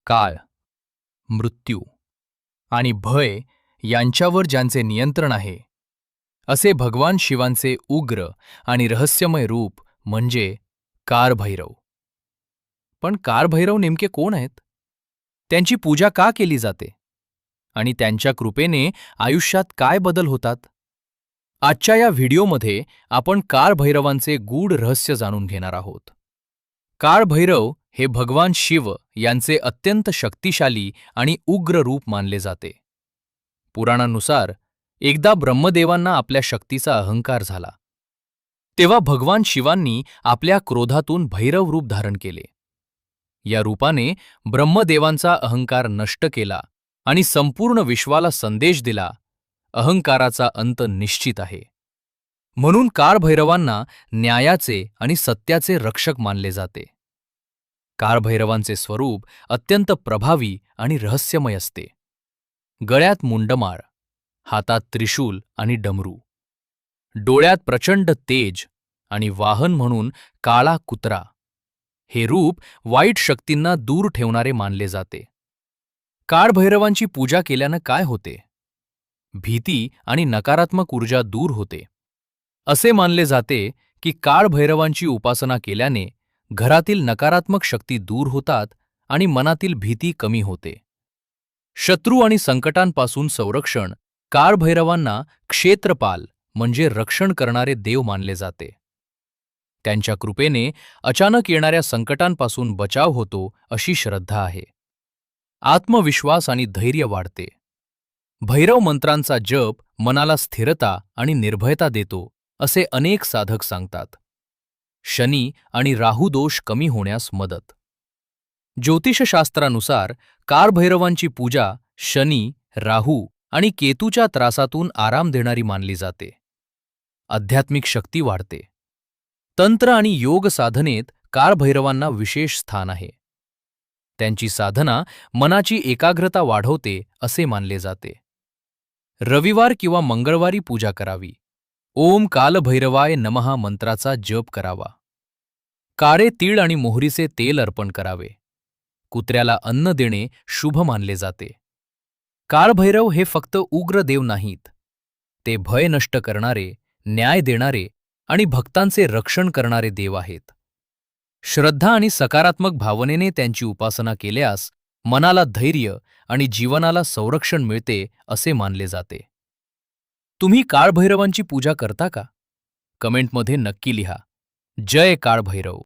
काळ, मृत्यू आणि भय यांच्यावर ज्यांचे नियंत्रण आहे, असे भगवान शिवांचे उग्र आणि रहस्यमय रूप म्हणजे कारभैरव. पण कारभैरव नेमके कोण आहेत? त्यांची पूजा का केली जाते? आणि त्यांच्या कृपेने आयुष्यात काय बदल होतात? आजच्या या व्हिडिओमध्ये आपण कारभैरवांचे गूढ रहस्य जाणून घेणार आहोत. कारभैरव हे भगवान शिव यांचे अत्यंत शक्तिशाली आणि उग्र रूप मानले जाते. पुराणानुसार एकदा ब्रह्मदेवांना आपल्या शक्तीचा अहंकार झाला. तेव्हा भगवान शिवांनी आपल्या क्रोधातून भैरव रूप धारण केले. या रूपाने ब्रह्मदेवांचा अहंकार नष्ट केला आणि संपूर्ण विश्वाला संदेश दिला, अहंकाराचा अंत निश्चित आहे. म्हणून कारभैरवांना न्यायाचे आणि सत्याचे रक्षक मानले जाते. कारभैरवांचे स्वरूप अत्यंत प्रभावी आणि रहस्यमय असते. गळ्यात मुंडमाळ, हातात त्रिशूल आणि डमरू, डोळ्यात प्रचंड तेज आणि वाहन म्हणून काळा कुत्रा. हे रूप वाईट शक्तींना दूर ठेवणारे मानले जाते. कारभैरवांची पूजा केल्यानं काय होते? भीती आणि नकारात्मक ऊर्जा दूर होते. असे मानले जाते की कारभैरवांची उपासना केल्याने घरातील नकारात्मक शक्ती दूर होतात आणि मनातील भीती कमी होते. शत्रू आणि संकटांपासून संरक्षण कारभैरवांना क्षेत्रपाल म्हणजे रक्षण करणारे देव मानले जाते. त्यांच्या कृपेने अचानक येणाऱ्या संकटांपासून बचाव होतो अशी श्रद्धा आहे. आत्मविश्वास आणि धैर्य वाढते. भैरव मंत्रांचा जप मनाला स्थिरता आणि निर्भयता देतो असे अनेक साधक सांगतात. शनी आणि राहू दोष कमी होण्यास मदत. ज्योतिषशास्त्रानुसार कारभैरवांची पूजा शनी, राहू आणि केतूच्या त्रासातून आराम देणारी मानली जाते. आध्यात्मिक शक्ती वाढते. तंत्र आणि योग साधनेत कारभैरवांना विशेष स्थान आहे. त्यांची साधना मनाची एकाग्रता वाढवते असे मानले जाते. रविवार किंवा मंगळवारी पूजा करावी. ओम कालभैरवाय नमः मंत्राचा जप करावा. काळे तीळ आणि मोहरीचे तेल अर्पण करावे. कुत्र्याला अन्न देणे शुभ मानले जाते. कालभैरव हे फक्त उग्र देव नाहीत. ते भय नष्ट करणारे, न्याय देणारे आणि भक्तांचे रक्षण करणारे देव आहेत. श्रद्धा आणि सकारात्मक भावनेने त्यांची उपासना केल्यास मनाला धैर्य आणि जीवनाला संरक्षण मिळते असे मानले जाते. तुम्ही काळभैरवांची पूजा करता का? कमेंटमध्ये नक्की लिहा. जय काळभैरव.